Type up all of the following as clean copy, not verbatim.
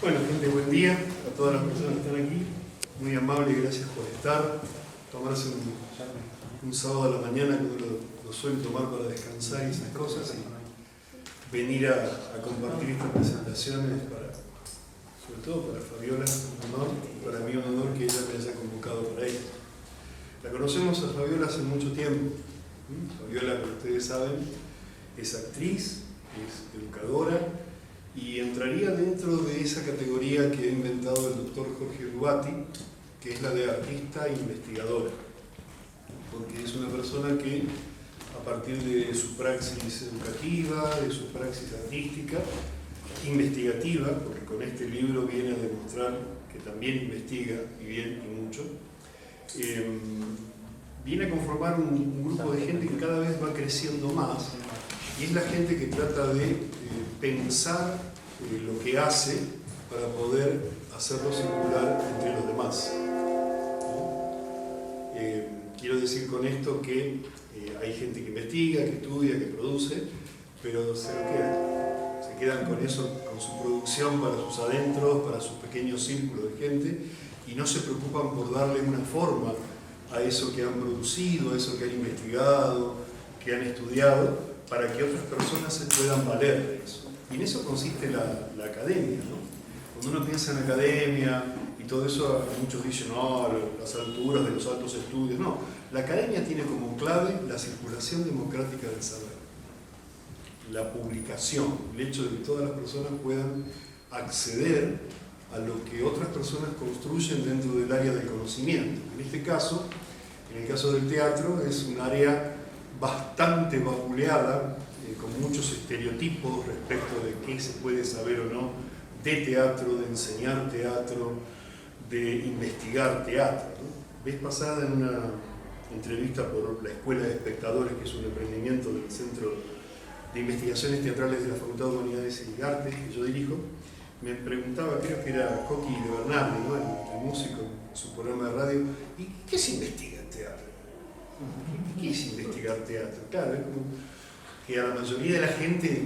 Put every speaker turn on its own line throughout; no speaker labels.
Bueno, gente, buen día a todas las personas que están aquí. Muy amable, gracias por estar. Tomarse un sábado a la mañana, que uno lo suele tomar para descansar y esas cosas, y venir a compartir estas presentaciones, sobre todo para Fabiola, un honor, para mí un honor que ella me haya convocado para ello. La conocemos a Fabiola hace mucho tiempo. Fabiola, como ustedes saben, es actriz, es educadora, y entraría dentro de esa categoría que ha inventado el doctor Jorge Rubati, que es la de artista e investigadora, porque es una persona que a partir de su praxis educativa, de su praxis artística, investigativa, porque con este libro viene a demostrar que también investiga, y bien, y mucho, viene a conformar un grupo de gente que cada vez va creciendo más, y es la gente que trata de pensar lo que hace para poder hacerlo circular entre los demás. Quiero decir con esto que hay gente que investiga, que estudia, que produce, pero se quedan con eso, con su producción para sus adentros, para sus pequeños círculos de gente, y no se preocupan por darle una forma a eso que han producido, a eso que han investigado, que han estudiado, para que otras personas se puedan valer de eso. Y en eso consiste la academia, ¿no? Cuando uno piensa en academia y todo eso, muchos dicen, no, las alturas de los altos estudios. No, la academia tiene como clave la circulación democrática del saber, la publicación, el hecho de que todas las personas puedan acceder a lo que otras personas construyen dentro del área del conocimiento. En este caso, en el caso del teatro, es un área bastante vapuleada, con muchos estereotipos respecto de qué se puede saber o no de teatro, de enseñar teatro, de investigar teatro, ¿no? Vez pasada, en una entrevista por la Escuela de Espectadores, que es un emprendimiento del Centro de Investigaciones Teatrales de la Facultad de Humanidades y Artes, que yo dirijo, me preguntaba, creo que era Coqui de Bernardi, ¿no? el músico, en su programa de radio, ¿y qué se investiga en teatro? ¿Qué es investigar teatro? Claro, es como que a la mayoría de la gente,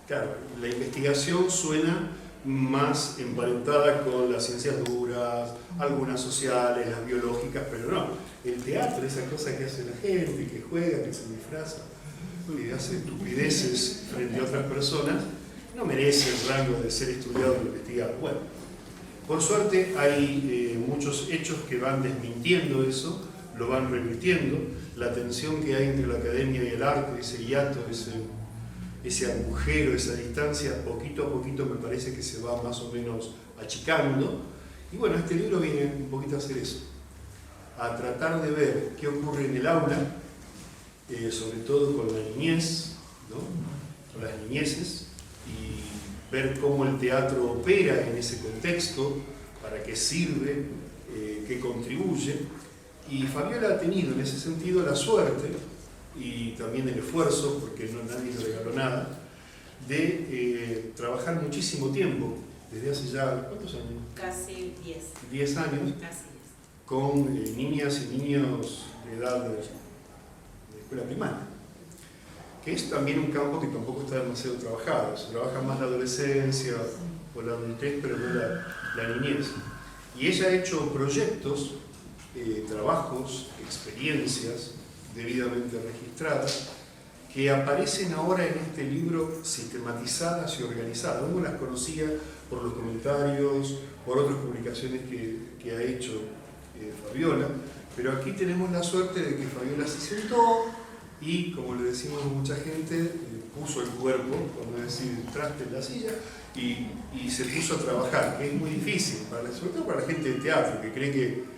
claro, la investigación suena más emparentada con las ciencias duras, algunas sociales, las biológicas, pero no. El teatro, esa cosa que hace la gente, que juega, que se disfraza, que hace estupideces frente a otras personas, no merece el rango de ser estudiado o investigado. Bueno, por suerte hay muchos hechos que van desmintiendo eso, lo van revirtiendo. La tensión que hay entre la academia y el arte, ese hiato, ese agujero, esa distancia, poquito a poquito me parece que se va más o menos achicando. Y bueno, este libro viene un poquito a hacer eso, a tratar de ver qué ocurre en el aula, sobre todo con la niñez, ¿no? Con las niñeces, y ver cómo el teatro opera en ese contexto, para qué sirve, qué contribuye. Y Fabiola ha tenido en ese sentido la suerte y también el esfuerzo, porque nadie le regaló nada, de trabajar muchísimo tiempo, desde hace ya, ¿cuántos años?
Casi 10.
10 años,
Casi 10.
Con niñas y niños de edad de escuela primaria, que es también un campo que tampoco está demasiado trabajado. Se trabaja más la adolescencia o la adultez, pero no la niñez. Y ella ha hecho proyectos, trabajos, experiencias debidamente registradas, que aparecen ahora en este libro sistematizadas y organizadas. Uno las conocía por los comentarios, por otras publicaciones que ha hecho Fabiola, pero aquí tenemos la suerte de que Fabiola se sentó y, como le decimos a mucha gente, puso el cuerpo, vamos a decir, traste en la silla, y se puso a trabajar, que es muy difícil, sobre todo para la gente de teatro, que cree que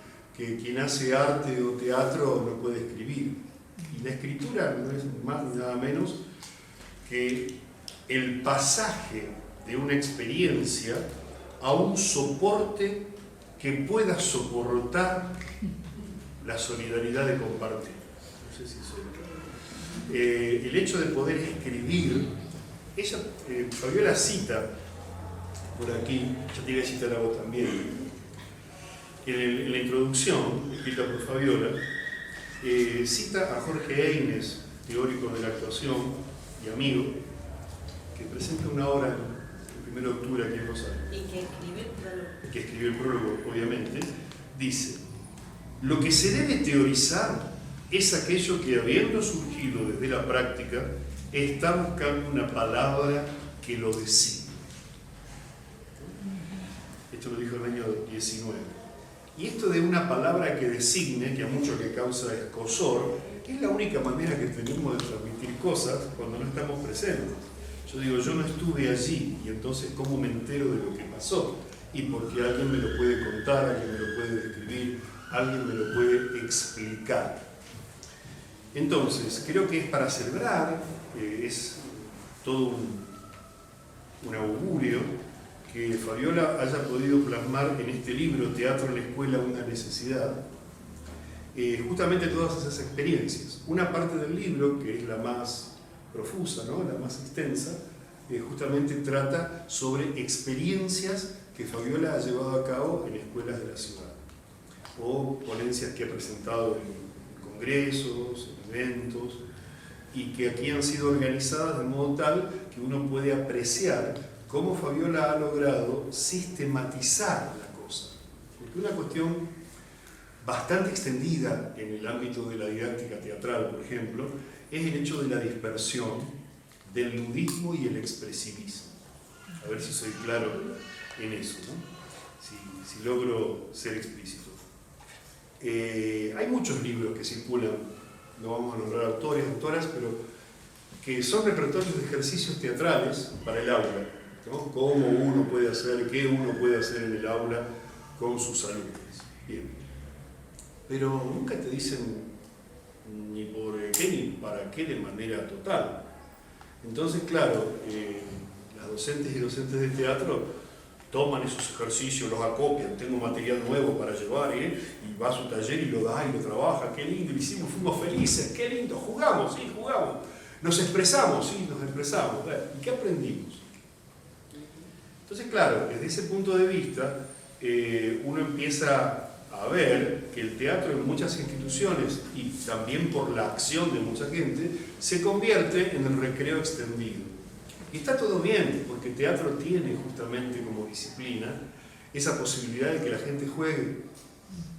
quien hace arte o teatro no puede escribir. Y la escritura no es más ni nada menos que el pasaje de una experiencia a un soporte que pueda soportar la solidaridad de compartir. No sé si soy claro. El hecho de poder escribir, Fabiola cita por aquí, yo te iba a citar a vos también, en la introducción, escrita por Fabiola, cita a Jorge Eines, teórico de la actuación y amigo, que presenta una obra en el 1 de octubre aquí en Rosario.
Y que escribe el prólogo.
Que escribe el prólogo, obviamente, dice: lo que se debe teorizar es aquello que, habiendo surgido desde la práctica, está buscando una palabra que lo designe. Esto lo dijo el año 19. Y esto de una palabra que designe, que a muchos le causa escozor, es la única manera que tenemos de transmitir cosas cuando no estamos presentes. Yo digo, yo no estuve allí, y entonces ¿cómo me entero de lo que pasó? Y porque alguien me lo puede contar, alguien me lo puede describir, alguien me lo puede explicar. Entonces, creo que es para celebrar, es todo un augurio que Fabiola haya podido plasmar en este libro, Teatro en la Escuela, una necesidad, justamente todas esas experiencias. Una parte del libro, que es la más profusa, ¿no?, la más extensa, justamente trata sobre experiencias que Fabiola ha llevado a cabo en escuelas de la ciudad, o ponencias que ha presentado en congresos, en eventos, y que aquí han sido organizadas de modo tal que uno puede apreciar cómo Fabiola ha logrado sistematizar la cosa. Porque una cuestión bastante extendida en el ámbito de la didáctica teatral, por ejemplo, es el hecho de la dispersión del ludismo y el expresivismo. A ver si soy claro en eso, ¿no? Si logro ser explícito. Hay muchos libros que circulan, no vamos a nombrar autores, autoras, pero que son repertorios de ejercicios teatrales para el aula, ¿no? Cómo uno puede hacer, qué uno puede hacer en el aula con sus alumnos. Bien. Pero nunca te dicen ni por qué ni para qué de manera total. Entonces, claro, las docentes y docentes de teatro toman esos ejercicios, los acopian, tengo material nuevo para llevar, y va a su taller y lo da y lo trabaja, qué lindo, lo hicimos, fuimos felices, qué lindo, jugamos, sí, jugamos, nos expresamos, sí, nos expresamos, ¿y qué aprendimos? Entonces, claro, desde ese punto de vista, uno empieza a ver que el teatro en muchas instituciones, y también por la acción de mucha gente, se convierte en el recreo extendido. Y está todo bien, porque el teatro tiene justamente como disciplina esa posibilidad de que la gente juegue,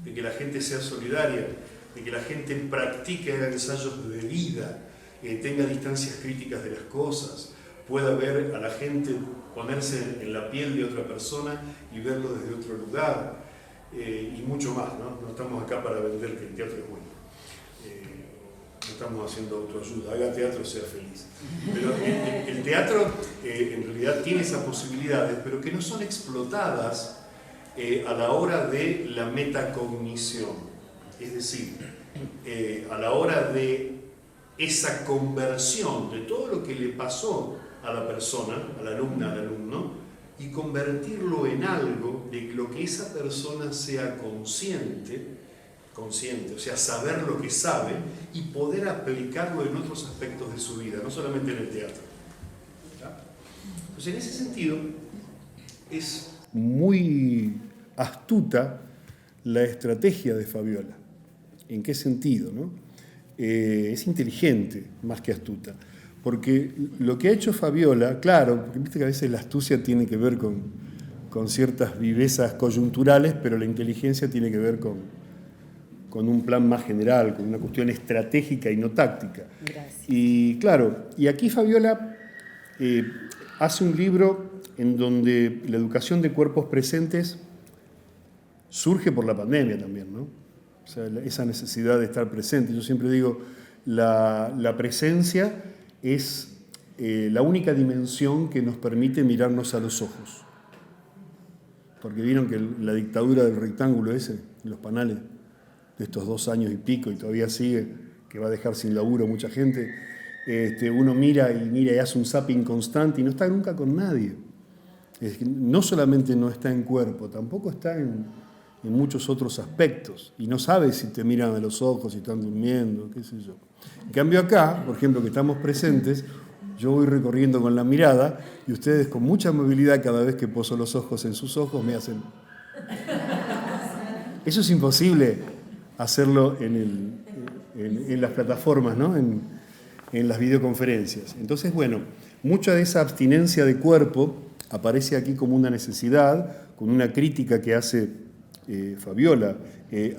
de que la gente sea solidaria, de que la gente practique ensayos de vida, tenga distancias críticas de las cosas, pueda ver a la gente ponerse en la piel de otra persona y verlo desde otro lugar, y mucho más, ¿no? No estamos acá para vender que el teatro es bueno. No estamos haciendo autoayuda, haga teatro, sea feliz. Pero el teatro en realidad tiene esas posibilidades, pero que no son explotadas a la hora de la metacognición. Es decir, a la hora de esa conversión de todo lo que le pasó a la persona, a la alumna, al alumno, y convertirlo en algo de lo que esa persona sea consciente, o sea, saber lo que sabe y poder aplicarlo en otros aspectos de su vida, no solamente en el teatro. ¿Ya? Entonces, en ese sentido, es muy astuta la estrategia de Fabiola. ¿En qué sentido, no? Es inteligente más que astuta, porque lo que ha hecho Fabiola, claro, porque viste que a veces la astucia tiene que ver con ciertas vivezas coyunturales, pero la inteligencia tiene que ver con un plan más general, con una cuestión estratégica y no táctica.
Gracias.
Y claro, y aquí Fabiola hace un libro en donde la educación de cuerpos presentes surge por la pandemia también, ¿no? O sea, esa necesidad de estar presente. Yo siempre digo, la presencia es la única dimensión que nos permite mirarnos a los ojos. Porque vieron que la dictadura del rectángulo ese, los panales de estos 2 años y pico, y todavía sigue, que va a dejar sin laburo mucha gente, uno mira y hace un zapping constante y no está nunca con nadie. No solamente no está en cuerpo, tampoco está en muchos otros aspectos, y no sabe si te miran a los ojos, si están durmiendo, qué sé yo. En cambio acá, por ejemplo, que estamos presentes, yo voy recorriendo con la mirada y ustedes con mucha movilidad cada vez que poso los ojos en sus ojos me hacen... Eso es imposible hacerlo en las plataformas, ¿no? En las videoconferencias. Entonces, bueno, mucha de esa abstinencia de cuerpo
aparece aquí como una necesidad, con una crítica que hace Fabiola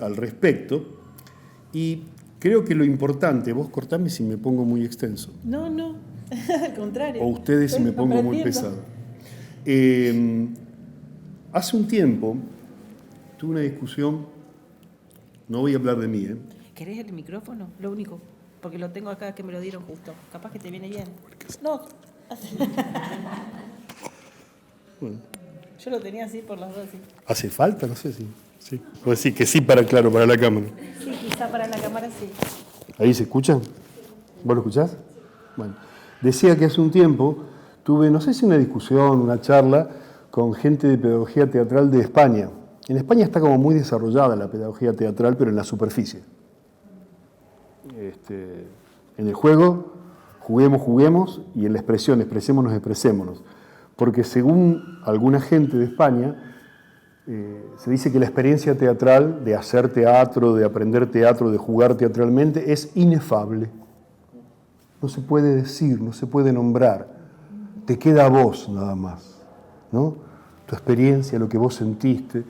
al respecto. Y creo que lo importante, vos cortame si me pongo muy extenso.
No, al contrario.
O ustedes si me pongo muy pesado. Hace un tiempo tuve una discusión, no voy a hablar de mí,
¿Querés el micrófono? Lo único, porque lo tengo acá que me lo dieron justo. Capaz que te viene bien. No. Bueno. Yo lo tenía así por las dos. Sí.
¿Hace falta? No sé si. Sí. Pues sí, que sí para la cámara.
Sí, quizá para la cámara sí.
¿Ahí se escucha? ¿Vos lo escuchás? Bueno, decía que hace un tiempo tuve, no sé si una discusión, una charla con gente de pedagogía teatral de España. En España está como muy desarrollada la pedagogía teatral, pero en la superficie. En el juego, juguemos, y en la expresión, expresémonos. Porque según alguna gente de España, se dice que la experiencia teatral, de hacer teatro, de aprender teatro, de jugar teatralmente, es inefable. No se puede decir, no se puede nombrar. Te queda a vos nada más, ¿no? Tu experiencia, lo que vos sentiste.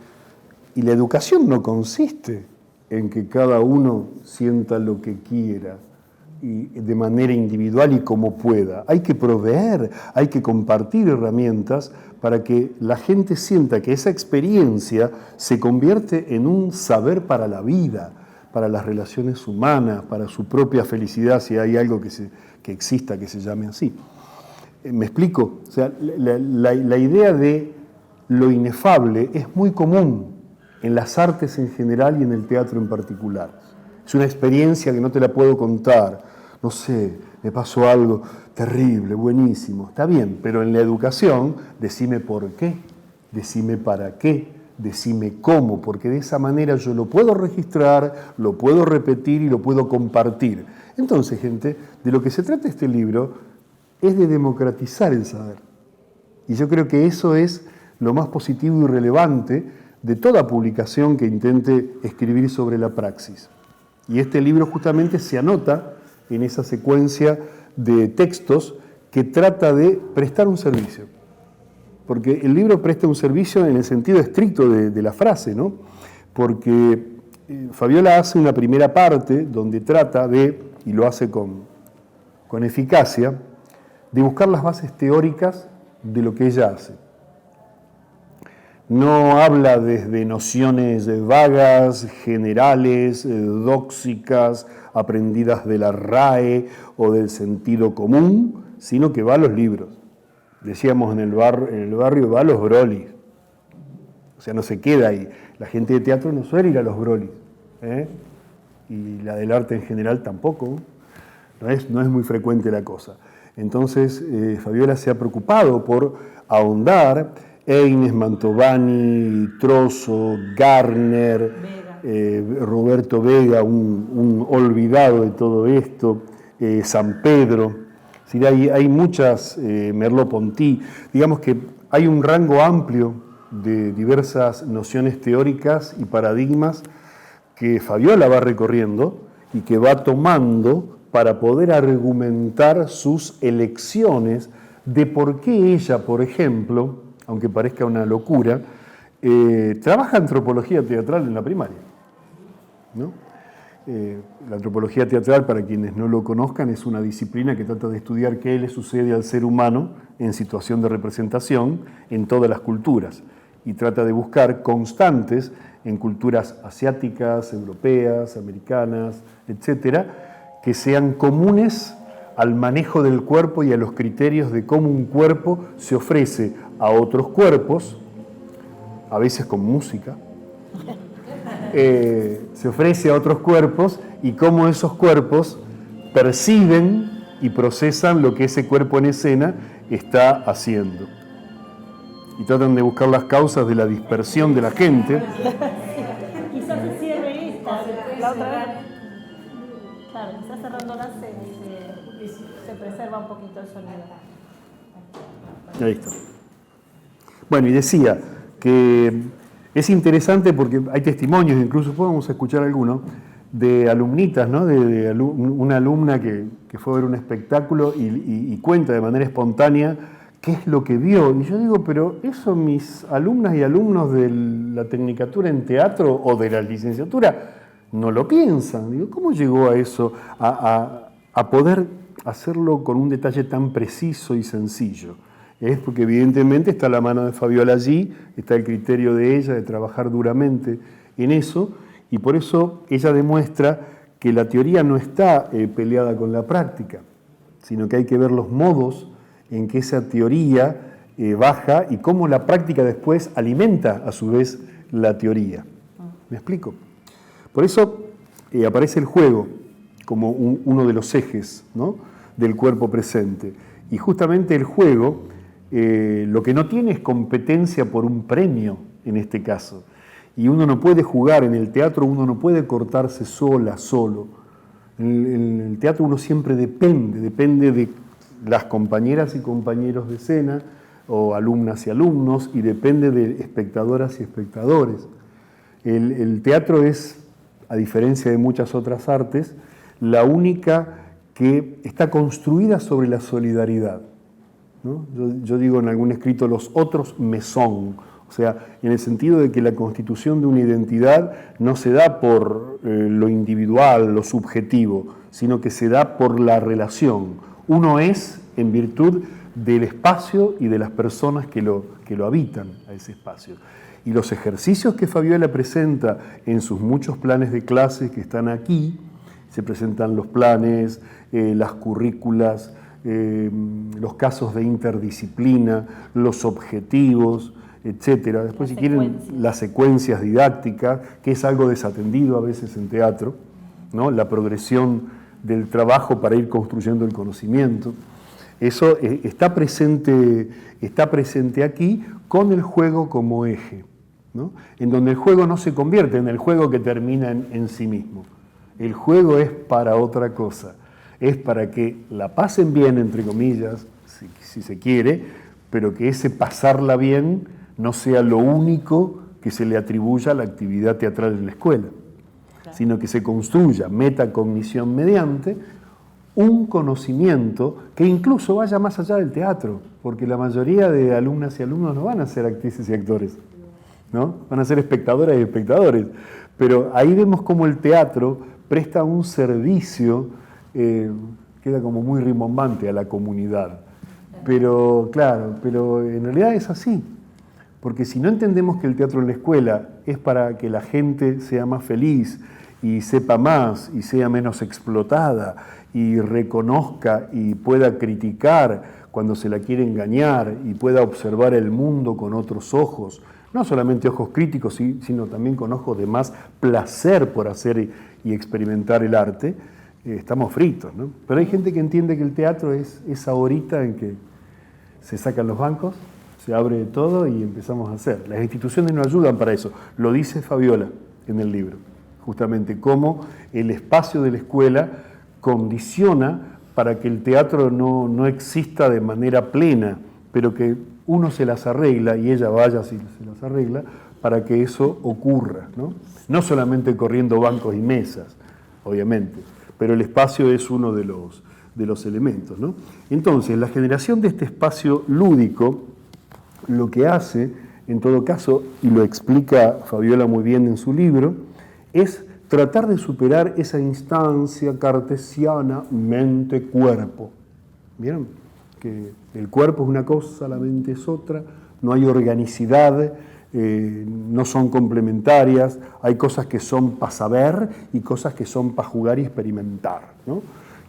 Y la educación no consiste en que cada uno sienta lo que quiera y de manera individual y como pueda. Hay que proveer, hay que compartir herramientas para que la gente sienta que esa experiencia se convierte en un saber para la vida, para las relaciones humanas, para su propia felicidad, si hay algo que exista que se llame así. ¿Me explico? O sea, la idea de lo inefable es muy común en las artes en general y en el teatro en particular. Es una experiencia que no te la puedo contar. No sé, me pasó algo terrible, buenísimo. Está bien, pero en la educación, decime por qué, decime para qué, decime cómo, porque de esa manera yo lo puedo registrar, lo puedo repetir y lo puedo compartir. Entonces, gente, de lo que se trata este libro es de democratizar el saber. Y yo creo que eso es lo más positivo y relevante de toda publicación que intente escribir sobre la praxis. Y este libro justamente se anota en esa secuencia de textos que trata de prestar un servicio. Porque el libro presta un servicio en el sentido estricto de la frase, ¿no? Porque Fabiola hace una primera parte donde trata de, y lo hace con eficacia, de buscar las bases teóricas de lo que ella hace. No habla desde nociones vagas, generales, dóxicas, aprendidas de la RAE o del sentido común, sino que va a los libros. Decíamos en el barrio va a los Brolis. O sea, no se queda ahí. La gente de teatro no suele ir a los Brolis. Y la del arte en general tampoco. No es muy frecuente la cosa. Entonces, Fabiola se ha preocupado por ahondar. Eines, Mantovani, Trozo, Garner, Roberto Vega, un olvidado de todo esto, San Pedro. Es decir, hay muchas, Merleau-Ponty. Digamos que hay un rango amplio de diversas nociones teóricas y paradigmas que Fabiola va recorriendo y que va tomando para poder argumentar sus elecciones de por qué ella, por ejemplo, aunque parezca una locura, trabaja antropología teatral en la primaria, ¿no? La antropología teatral, para quienes no lo conozcan, es una disciplina que trata de estudiar qué le sucede al ser humano en situación de representación en todas las culturas y trata de buscar constantes en culturas asiáticas, europeas, americanas, etcétera, que sean comunes al manejo del cuerpo y a los criterios de cómo un cuerpo se ofrece a otros cuerpos, a veces con música, se ofrece a otros cuerpos y cómo esos cuerpos perciben y procesan lo que ese cuerpo en escena está haciendo. Y tratan de buscar las causas de la dispersión de la gente.
Quizás se cierre esta, la otra vez. Claro, quizás cerrándola se preserva un poquito el sonido.
Ahí está. Bueno, y decía que es interesante porque hay testimonios, incluso podemos escuchar algunos, de alumnitas, ¿no? Una alumna que fue a ver un espectáculo y cuenta de manera espontánea qué es lo que vio. Y yo digo, pero eso mis alumnas y alumnos de la Tecnicatura en Teatro o de la licenciatura no lo piensan. Digo, ¿cómo llegó a eso? A poder hacerlo con un detalle tan preciso y sencillo. Es porque evidentemente está la mano de Fabiola allí, está el criterio de ella de trabajar duramente en eso, y por eso ella demuestra que la teoría no está peleada con la práctica, sino que hay que ver los modos en que esa teoría baja y cómo la práctica después alimenta a su vez la teoría. ¿Me explico? Por eso aparece el juego como uno de los ejes, ¿no?, del cuerpo presente. Y justamente el juego lo que no tiene es competencia por un premio en este caso. Y uno no puede jugar en el teatro, uno no puede cortarse solo. En el teatro uno siempre depende de las compañeras y compañeros de escena, o alumnas y alumnos, y depende de espectadoras y espectadores. El teatro es, a diferencia de muchas otras artes, la única que está construida sobre la solidaridad, ¿no? Yo digo en algún escrito, los otros me son, o sea, en el sentido de que la constitución de una identidad no se da por lo individual, lo subjetivo, sino que se da por la relación. Uno es en virtud del espacio y de las personas que lo habitan a ese espacio. Y los ejercicios que Fabiola presenta en sus muchos planes de clases que están aquí, se presentan los planes, las currículas, los casos de interdisciplina, los objetivos, etcétera. Después, si quieren, las secuencias didácticas, que es algo desatendido a veces en teatro, ¿no?, la progresión del trabajo para ir construyendo el conocimiento. Eso está presente aquí con el juego como eje, ¿no?, en donde el juego no se convierte en el juego que termina en sí mismo. El juego es para otra cosa, es para que la pasen bien, entre comillas, si se quiere, pero que ese pasarla bien no sea lo único que se le atribuya a la actividad teatral en la escuela, claro, sino que se construya metacognición mediante un conocimiento que incluso vaya más allá del teatro, porque la mayoría de alumnas y alumnos no van a ser actrices y actores, ¿no? Van a ser espectadoras y espectadores, pero ahí vemos cómo el teatro presta un servicio, queda como muy rimbombante a la comunidad, pero claro, pero en realidad es así, porque si no entendemos que el teatro en la escuela es para que la gente sea más feliz y sepa más y sea menos explotada y reconozca y pueda criticar cuando se la quiere engañar y pueda observar el mundo con otros ojos, no solamente ojos críticos, sino también con ojos de más placer por hacer y experimentar el arte, estamos fritos, ¿no? Pero hay gente que entiende que el teatro es esa horita en que se sacan los bancos, se abre todo y empezamos a hacer. Las instituciones nos ayudan para eso. Lo dice Fabiola en el libro, justamente cómo el espacio de la escuela condiciona para que el teatro no exista de manera plena, pero que uno se las arregla y ella vaya si se las arregla para que eso ocurra, ¿no? No solamente corriendo bancos y mesas, obviamente, pero el espacio es uno de los elementos, ¿no? Entonces, la generación de este espacio lúdico lo que hace, en todo caso, y lo explica Fabiola muy bien en su libro, es tratar de superar esa instancia cartesiana mente-cuerpo. ¿Vieron? Que el cuerpo es una cosa, la mente es otra, no hay organicidad, no son complementarias, hay cosas que son para saber y cosas que son para jugar y experimentar, ¿no?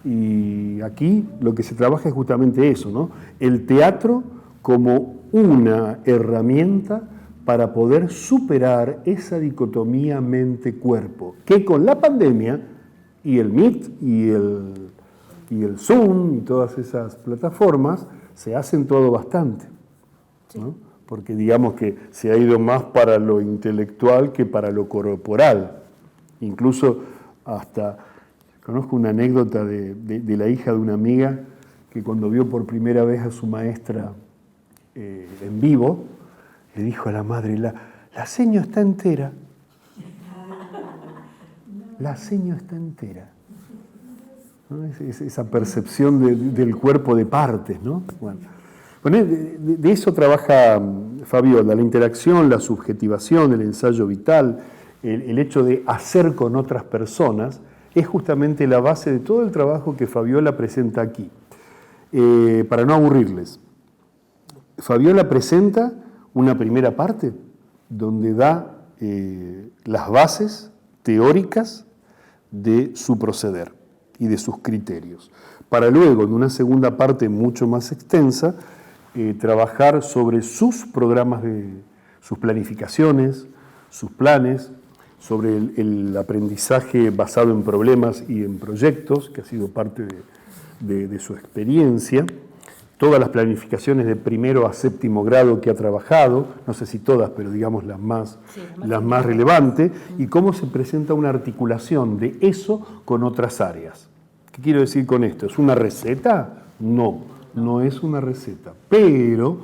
Y aquí lo que se trabaja es justamente eso, ¿no? El teatro como una herramienta para poder superar esa dicotomía mente-cuerpo, que con la pandemia y el Meet y el Zoom y todas esas plataformas se ha acentuado bastante, ¿no? Porque digamos que se ha ido más para lo intelectual que para lo corporal. Incluso hasta conozco una anécdota de la hija de una amiga que cuando vio por primera vez a su maestra en vivo, le dijo a la madre, la seño está entera. La seño está entera. ¿No? Esa percepción del cuerpo de partes, ¿no? Bueno, Bueno, de eso trabaja Fabiola, la interacción, la subjetivación, el ensayo vital, el hecho de hacer con otras personas, es justamente la base de todo el trabajo que Fabiola presenta aquí. Para no aburrirles, Fabiola presenta una primera parte donde da las bases teóricas de su proceder y de sus criterios, para luego, en una segunda parte mucho más extensa, trabajar sobre sus programas, sus planificaciones, sus planes, sobre el aprendizaje basado en problemas y en proyectos, que ha sido parte de su experiencia, todas las planificaciones de primero a séptimo grado que ha trabajado, no sé si todas, pero digamos las más relevantes, y cómo se presenta una articulación de eso con otras áreas. ¿Qué quiero decir con esto? ¿Es una receta? No es una receta, pero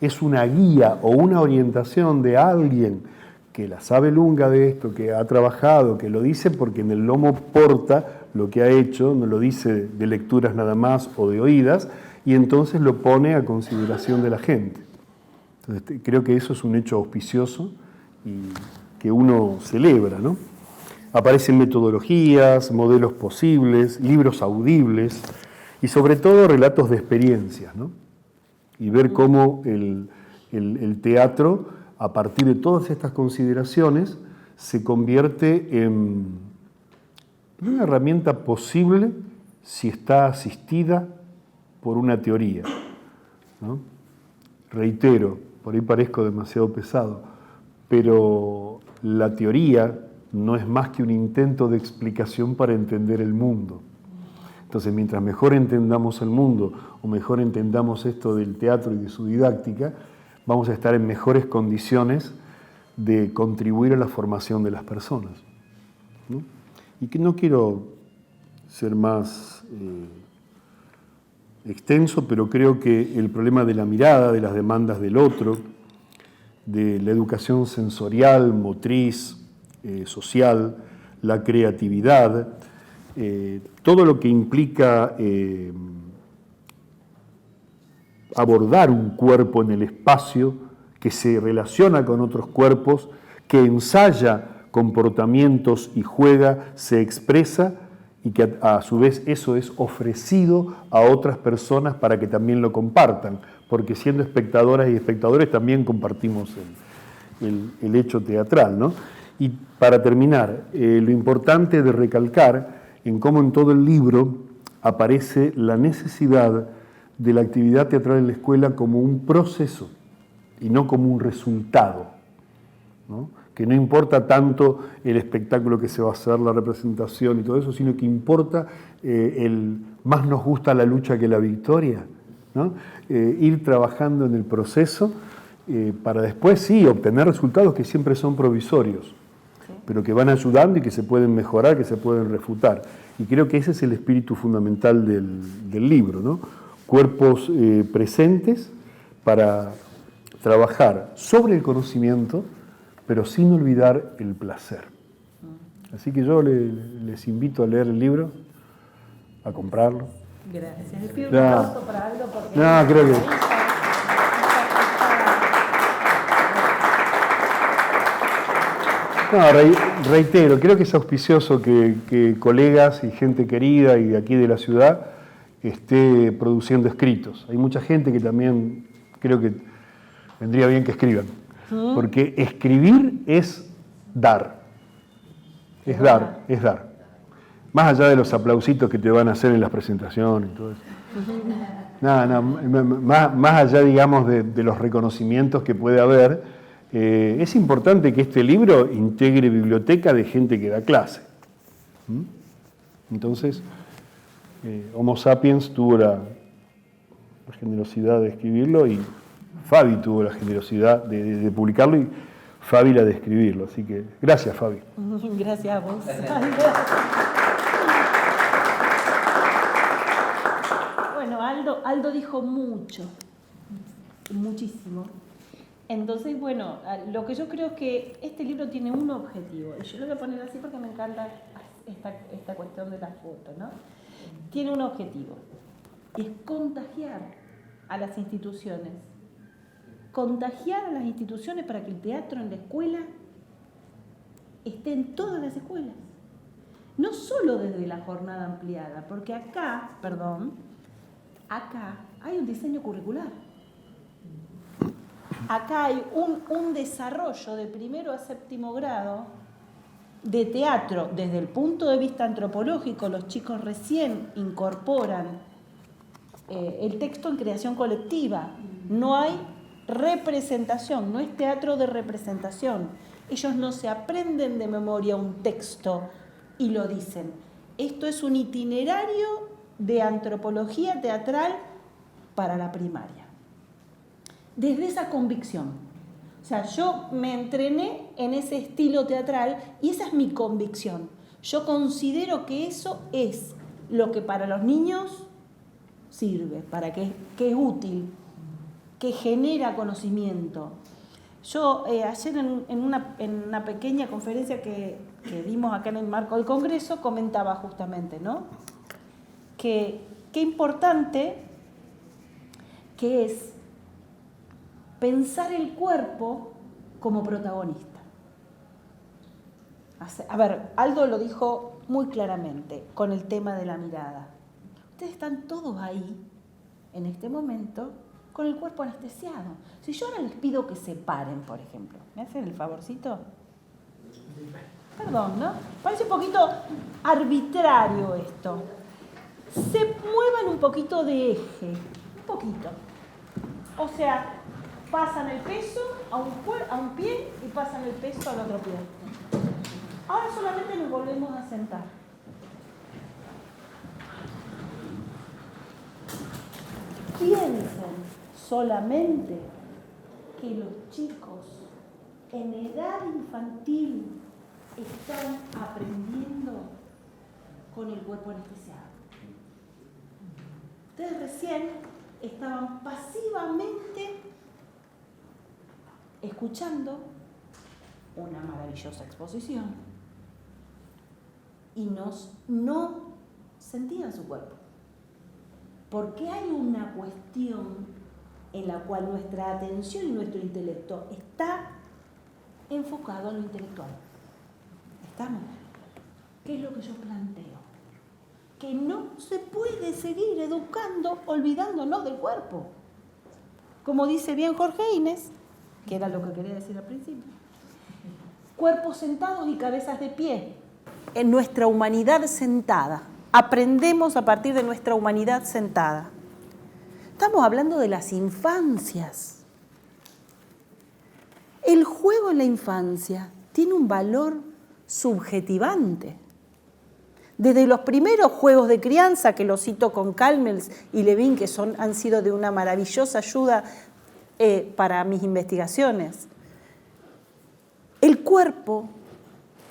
es una guía o una orientación de alguien que la sabe lunga de esto, que ha trabajado, que lo dice porque en el lomo porta lo que ha hecho, no lo dice de lecturas nada más o de oídas, y entonces lo pone a consideración de la gente. Entonces, creo que eso es un hecho auspicioso y que uno celebra, ¿no? Aparecen metodologías, modelos posibles, libros audibles y sobre todo relatos de experiencias, ¿no? Y ver cómo el teatro, a partir de todas estas consideraciones, se convierte en una herramienta posible si está asistida por una teoría, ¿no? Reitero, por ahí parezco demasiado pesado, pero la teoría no es más que un intento de explicación para entender el mundo. Entonces, mientras mejor entendamos el mundo o mejor entendamos esto del teatro y de su didáctica, vamos a estar en mejores condiciones de contribuir a la formación de las personas, ¿no? Y que no quiero ser más extenso, pero creo que el problema de la mirada, de las demandas del otro, de la educación sensorial, motriz, social, la creatividad, todo lo que implica abordar un cuerpo en el espacio, que se relaciona con otros cuerpos, que ensaya comportamientos y juega, se expresa, y que a su vez eso es ofrecido a otras personas para que también lo compartan, porque siendo espectadoras y espectadores también compartimos el hecho teatral, ¿no? Y para terminar, lo importante de recalcar en cómo en todo el libro aparece la necesidad de la actividad teatral en la escuela como un proceso y no como un resultado, ¿no? Que no importa tanto el espectáculo que se va a hacer, la representación y todo eso, sino que importa más nos gusta la lucha que la victoria, ¿no? Ir trabajando en el proceso para después sí obtener resultados que siempre son provisorios, pero que van ayudando y que se pueden mejorar, que se pueden refutar. Y creo que ese es el espíritu fundamental del libro, ¿no? Cuerpos presentes para trabajar sobre el conocimiento, pero sin olvidar el placer. Así que yo les invito a leer el libro, a comprarlo.
Gracias. Les pido un aplauso para Aldo porque...
No, creo que... No, reitero, creo que es auspicioso que colegas y gente querida y de aquí de la ciudad esté produciendo escritos. Hay mucha gente que también creo que vendría bien que escriban, porque escribir es dar, es dar. Más allá de los aplausitos que te van a hacer en las presentaciones y todo eso. Más allá, digamos, de los reconocimientos que puede haber, es importante que este libro integre biblioteca de gente que da clase. Entonces, Homo Sapiens tuvo la generosidad de escribirlo y Fabi tuvo la generosidad de publicarlo y Fabi la de escribirlo. Así que, gracias, Fabi.
Gracias a vos. Bueno, Aldo dijo mucho, muchísimo. Entonces, bueno, lo que yo creo es que este libro tiene un objetivo, y yo lo voy a poner así porque me encanta esta cuestión de las fotos, ¿no? Tiene un objetivo, es contagiar a las instituciones. Contagiar a las instituciones para que el teatro en la escuela esté en todas las escuelas. No solo desde la jornada ampliada, porque acá hay un diseño curricular. Acá hay un desarrollo de primero a séptimo grado de teatro desde el punto de vista antropológico. Los chicos recién incorporan el texto en creación colectiva. No hay representación, no es teatro de representación. Ellos no se aprenden de memoria un texto y lo dicen. Esto es un itinerario de antropología teatral para la primaria. Desde esa convicción. O sea, yo me entrené en ese estilo teatral y esa es mi convicción. Yo considero que eso es lo que para los niños sirve, para que es útil, que genera conocimiento. Yo ayer en una pequeña conferencia que dimos acá en el marco del Congreso comentaba justamente, ¿no? Que qué importante que es pensar el cuerpo como protagonista. A ver, Aldo lo dijo muy claramente con el tema de la mirada. Ustedes están todos ahí, en este momento, con el cuerpo anestesiado. Si yo ahora les pido que se paren, por ejemplo, ¿me hacen el favorcito? Perdón, ¿no? Parece un poquito arbitrario esto. Se muevan un poquito de eje, un poquito. O sea, pasan el peso a un pie y pasan el peso al otro pie. Ahora solamente nos volvemos a sentar. Piensen solamente que los chicos en edad infantil están aprendiendo con el cuerpo anestesiado. Ustedes recién estaban pasivamente escuchando una maravillosa exposición y no sentían su cuerpo. Porque hay una cuestión en la cual nuestra atención y nuestro intelecto está enfocado en lo intelectual. ¿Estamos? ¿Qué es lo que yo planteo? Que no se puede seguir educando olvidándonos del cuerpo. Como dice bien Jorge Inés, que era lo que quería decir al principio. Cuerpos sentados y cabezas de pie. En nuestra humanidad sentada. Aprendemos a partir de nuestra humanidad sentada. Estamos hablando de las infancias. El juego en la infancia tiene un valor subjetivante. Desde los primeros juegos de crianza, que los cito con Calmels y Levin, que han sido de una maravillosa ayuda para mis investigaciones, el cuerpo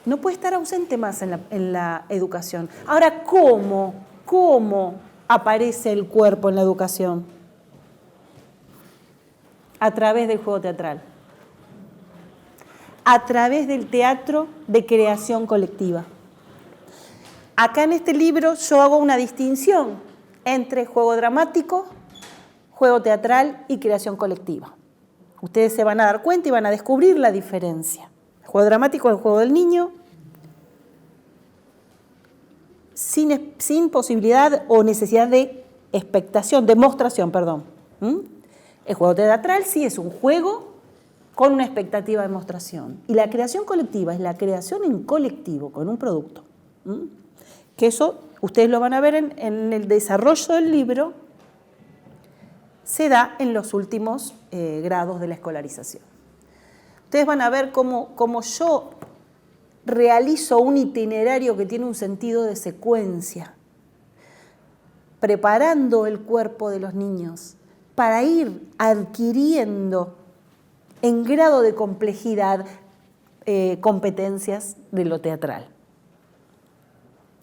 no puede estar ausente más en la educación. Ahora, ¿cómo aparece el cuerpo en la educación? A través del juego teatral. A través del teatro de creación colectiva. Acá en este libro yo hago una distinción entre juego dramático, juego teatral y creación colectiva. Ustedes se van a dar cuenta y van a descubrir la diferencia. El juego dramático es el juego del niño, sin posibilidad o necesidad de demostración. El juego teatral sí es un juego con una expectativa de demostración. Y la creación colectiva es la creación en colectivo, con un producto. Que eso, ustedes lo van a ver en el desarrollo del libro, se da en los últimos grados de la escolarización. Ustedes van a ver cómo yo realizo un itinerario que tiene un sentido de secuencia, preparando el cuerpo de los niños para ir adquiriendo en grado de complejidad competencias de lo teatral.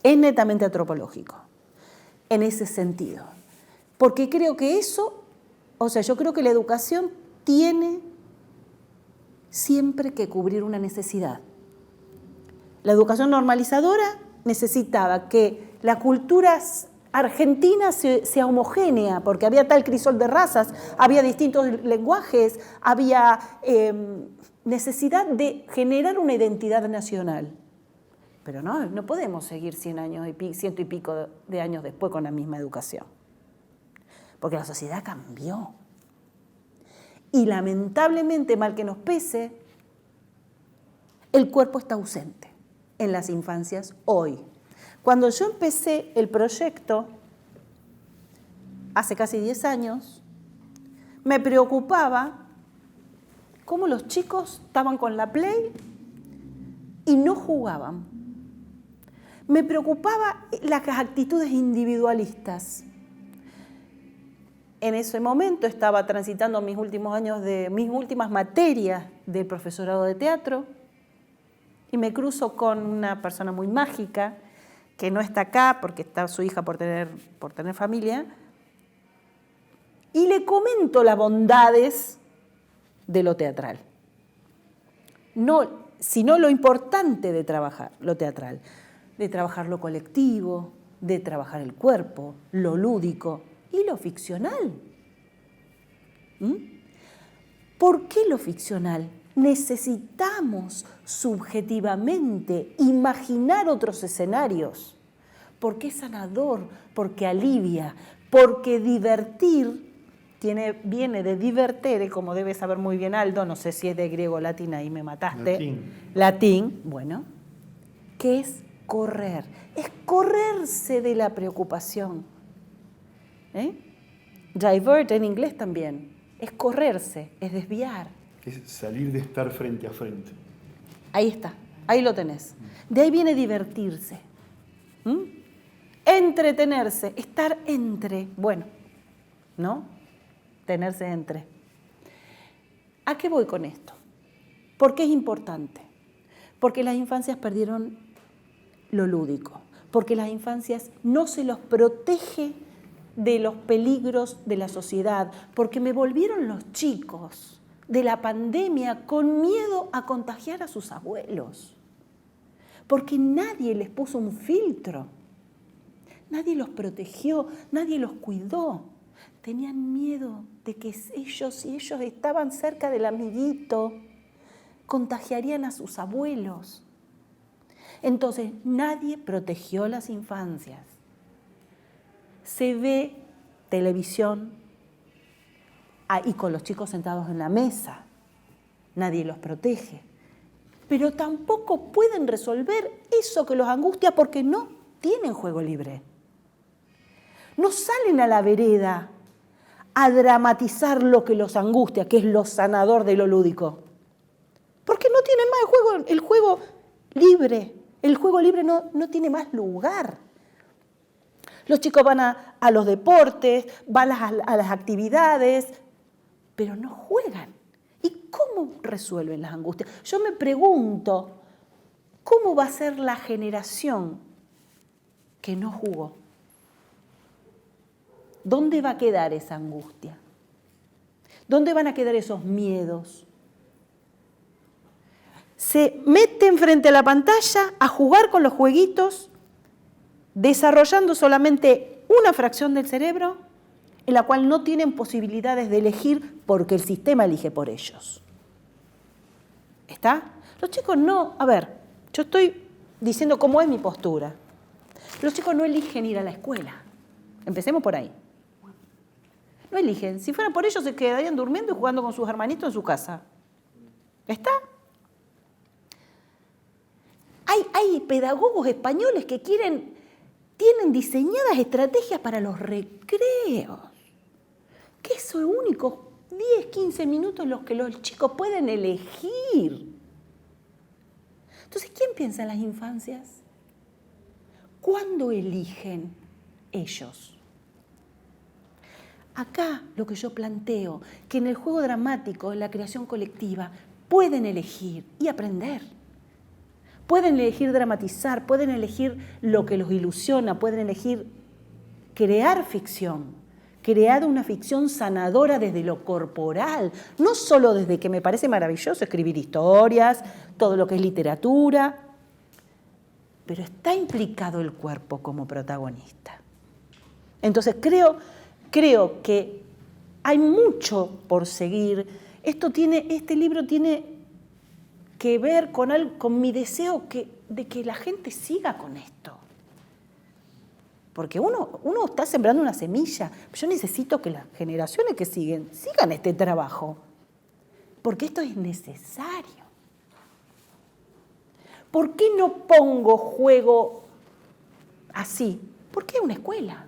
Es netamente antropológico, en ese sentido. Porque creo que yo creo que la educación tiene siempre que cubrir una necesidad. La educación normalizadora necesitaba que la cultura
Argentina sea homogénea, porque había tal crisol de razas, había distintos lenguajes, había necesidad de generar una identidad nacional. Pero no podemos seguir 100 y pico de años después con la misma educación. Porque la sociedad cambió. Y lamentablemente, mal que nos pese, el cuerpo está ausente en las infancias hoy. Cuando yo empecé el proyecto, hace casi 10 años, me preocupaba cómo los chicos estaban con la Play y no jugaban. Me preocupaba las actitudes individualistas. En ese momento estaba transitando mis últimos años mis últimas materias del profesorado de teatro y me cruzo con una persona muy mágica que no está acá porque está su hija por tener familia, y le comento las bondades de lo teatral. No, sino lo importante de trabajar lo teatral, de trabajar lo colectivo, de trabajar el cuerpo, lo lúdico y lo ficcional. ¿Por qué lo ficcional? Necesitamos subjetivamente imaginar otros escenarios, porque es sanador, porque alivia, porque divertir viene de divertere, como debe saber muy bien Aldo, no sé si es de griego o latín, ahí me mataste. Latín, bueno, ¿qué es correr? Es correrse de la preocupación. Divert en inglés también, es correrse, es desviar.
Es salir de estar frente a frente.
Ahí está, ahí lo tenés. De ahí viene divertirse. Entretenerse, estar entre, bueno, ¿no? Tenerse entre. ¿A qué voy con esto? ¿Por qué es importante? Porque las infancias perdieron lo lúdico, porque las infancias no se los protege de los peligros de la sociedad, porque me volvieron los chicos de la pandemia con miedo a contagiar a sus abuelos, porque nadie les puso un filtro, nadie los protegió, nadie los cuidó. Tenían miedo de que ellos, si ellos estaban cerca del amiguito, contagiarían a sus abuelos. Entonces, nadie protegió las infancias. Se ve televisión y con los chicos sentados en la mesa. Nadie los protege. Pero tampoco pueden resolver eso que los angustia porque no tienen juego libre. No salen a la vereda a dramatizar lo que los angustia, que es lo sanador de lo lúdico. Porque no tienen más el juego libre. El juego libre no tiene más lugar. Los chicos van a los deportes, van a las actividades, pero no juegan. ¿Y cómo resuelven las angustias? Yo me pregunto, ¿cómo va a ser la generación que no jugó? ¿Dónde va a quedar esa angustia? ¿Dónde van a quedar esos miedos? Se meten frente a la pantalla a jugar con los jueguitos, desarrollando solamente una fracción del cerebro, en la cual no tienen posibilidades de elegir porque el sistema elige por ellos. ¿Está? Los chicos no, a ver, yo estoy diciendo cómo es mi postura. Los chicos no eligen ir a la escuela. Empecemos por ahí. No eligen. Si fuera por ellos, se quedarían durmiendo y jugando con sus hermanitos en su casa. ¿Está? Hay pedagogos españoles que tienen diseñadas estrategias para los recreos. Que esos únicos 10, 15 minutos en los que los chicos pueden elegir. Entonces, ¿quién piensa en las infancias? ¿Cuándo eligen ellos? Acá lo que yo planteo, que en el juego dramático, en la creación colectiva, pueden elegir y aprender. Pueden elegir dramatizar, pueden elegir lo que los ilusiona, pueden elegir crear ficción, crear una ficción sanadora desde lo corporal, no solo desde que me parece maravilloso escribir historias, todo lo que es literatura, pero está implicado el cuerpo como protagonista. Entonces creo que hay mucho por seguir. Este libro tiene que ver con mi deseo de que la gente siga con esto. Porque uno está sembrando una semilla. Yo necesito que las generaciones que sigan este trabajo. Porque esto es necesario. ¿Por qué no pongo juego así? Porque es una escuela.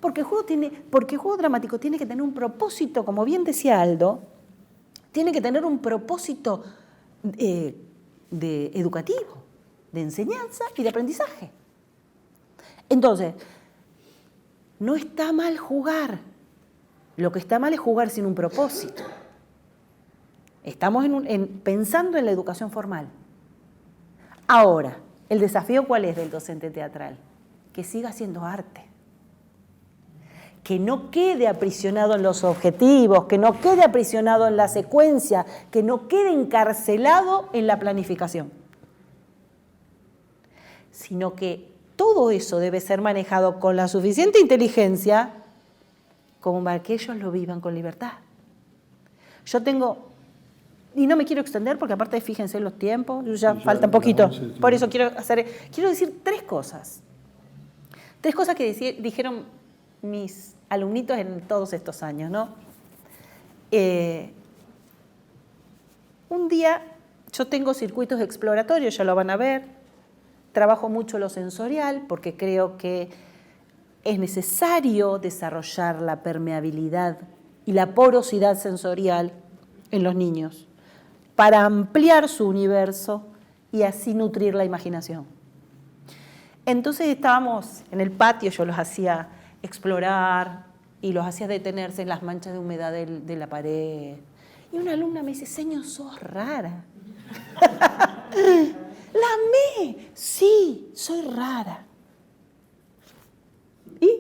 Porque el juego dramático tiene que tener un propósito, como bien decía Aldo, tiene que tener un propósito educativo, de enseñanza y de aprendizaje. Entonces, no está mal jugar. Lo que está mal es jugar sin un propósito. Estamos pensando en la educación formal. Ahora, ¿el desafío cuál es del docente teatral? Que siga haciendo arte. Que no quede aprisionado en los objetivos, que no quede aprisionado en la secuencia, que no quede encarcelado en la planificación. Sino que todo eso debe ser manejado con la suficiente inteligencia como para que ellos lo vivan con libertad. Yo tengo, y no me quiero extender porque aparte fíjense los tiempos, ya falta un poquito, por eso quiero decir tres cosas. Tres cosas que dijeron mis alumnitos en todos estos años, ¿no? Un día yo tengo circuitos exploratorios, ya lo van a ver, trabajo mucho lo sensorial porque creo que es necesario desarrollar la permeabilidad y la porosidad sensorial en los niños para ampliar su universo y así nutrir la imaginación. Entonces estábamos en el patio, yo los hacía explorar y los hacía detenerse en las manchas de humedad de la pared. Y una alumna me dice, señor, sos rara. La amé. Sí, soy rara. ¿Y?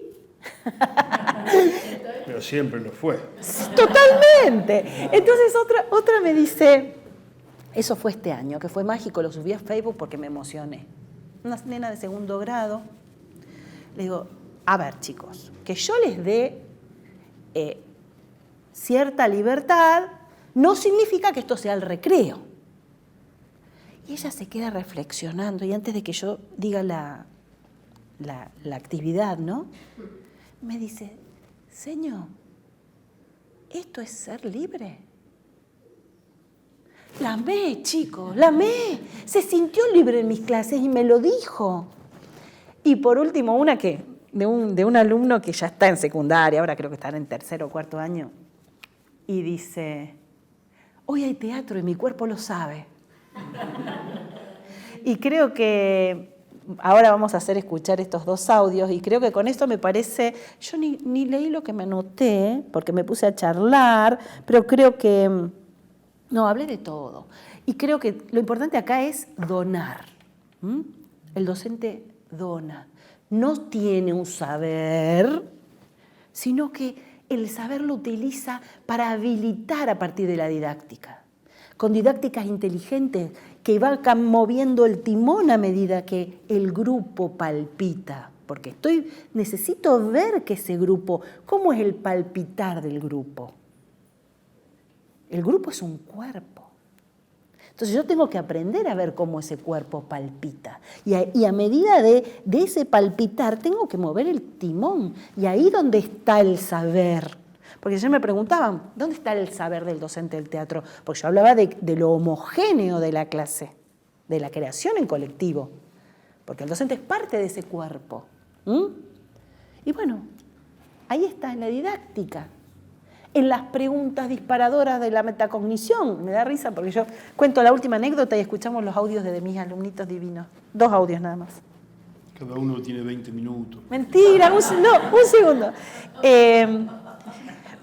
Pero siempre lo fue.
Totalmente. Entonces otra me dice, eso fue este año, que fue mágico, lo subí a Facebook porque me emocioné. Una nena de segundo grado. Le digo, a ver, chicos, que yo les dé cierta libertad no significa que esto sea el recreo. Y ella se queda reflexionando y antes de que yo diga la actividad, ¿no? Me dice, señor, ¿esto es ser libre? La amé, chicos, la amé. Se sintió libre en mis clases y me lo dijo. Y por último, una que de un alumno que ya está en secundaria, ahora creo que está en tercero o cuarto año, y dice, hoy hay teatro y mi cuerpo lo sabe. Y creo que ahora vamos a hacer escuchar estos dos audios y creo que con esto me parece, yo ni leí lo que me anoté porque me puse a charlar, pero creo que, no, hablé de todo. Y creo que lo importante acá es donar. El docente dona. No tiene un saber, sino que el saber lo utiliza para habilitar a partir de la didáctica. Con didácticas inteligentes que van moviendo el timón a medida que el grupo palpita. Porque necesito ver que ese grupo, ¿cómo es el palpitar del grupo? El grupo es un cuerpo. Entonces yo tengo que aprender a ver cómo ese cuerpo palpita. Y a medida de ese palpitar tengo que mover el timón. Y ahí donde está el saber. Porque ayer me preguntaban, ¿dónde está el saber del docente del teatro? Porque yo hablaba de lo homogéneo de la clase, de la creación en colectivo. Porque el docente es parte de ese cuerpo. Y bueno, ahí está, en la didáctica. En las preguntas disparadoras de la metacognición. Me da risa porque yo cuento la última anécdota y escuchamos los audios de mis alumnitos divinos. 2 audios nada más.
Cada uno tiene 20 minutos.
Mentira, un segundo.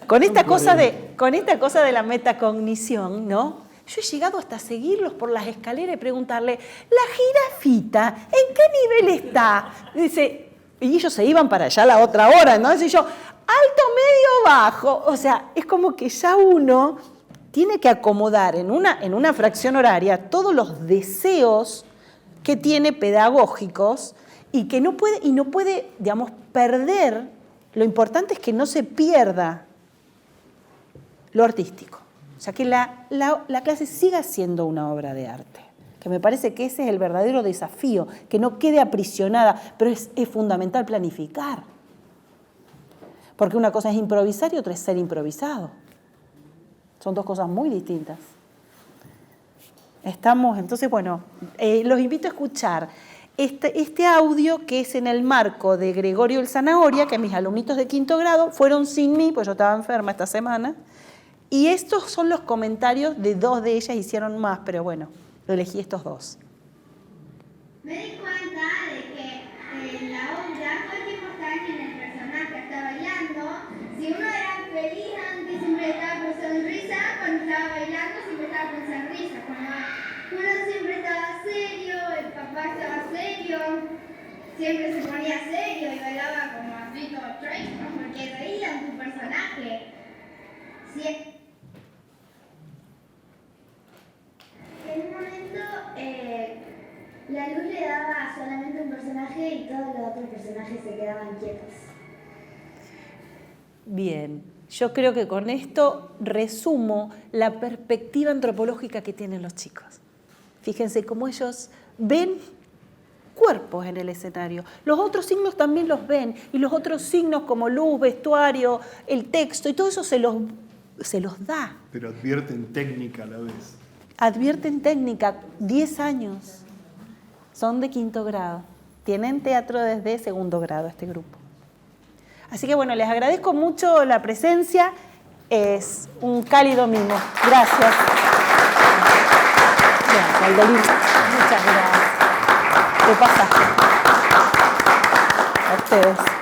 Con esta cosa de la metacognición, ¿no? Yo he llegado hasta seguirlos por las escaleras y preguntarle, ¿la jirafita en qué nivel está? Dice, y ellos se iban para allá a la otra hora, ¿no? Y yo, alto, medio, bajo. O sea, es como que ya uno tiene que acomodar en una fracción horaria todos los deseos que tiene pedagógicos y que no puede, digamos, perder lo importante es que no se pierda lo artístico. O sea, que la clase siga siendo una obra de arte. Que me parece que ese es el verdadero desafío, que no quede aprisionada, pero es fundamental planificar. Porque una cosa es improvisar y otra es ser improvisado. Son dos cosas muy distintas. Entonces, bueno, los invito a escuchar este audio que es en el marco de Gregorio el Zanahoria, que mis alumnitos de 5º grado fueron sin mí, pues yo estaba enferma esta semana, y estos son los comentarios de 2 de ellas, hicieron más, pero bueno, lo elegí estos 2.
Me di cuenta de que en la obra todo el tiempo estaba en el personaje, está bailando. Si uno era feliz antes, siempre estaba con sonrisa, cuando estaba bailando siempre estaba con sonrisa. Cuando uno siempre estaba serio, el papá estaba serio, siempre se ponía serio y bailaba como así todo triste, porque veían tu personaje. En un momento la luz le daba solamente un personaje y todos los otros personajes se quedaban quietos.
Bien, yo creo que con esto resumo la perspectiva antropológica que tienen los chicos. Fíjense cómo ellos ven cuerpos en el escenario. Los otros signos también los ven, y los otros signos como luz, vestuario, el texto, y todo eso se los da.
Pero advierten técnica a la vez.
Advierten técnica, 10 años. Son de 5º grado. Tienen teatro desde 2º grado este grupo. Así que bueno, les agradezco mucho la presencia. Es un cálido mimo. Gracias. Gracias, Aldolín. Muchas gracias. ¿Qué pasa? A ustedes.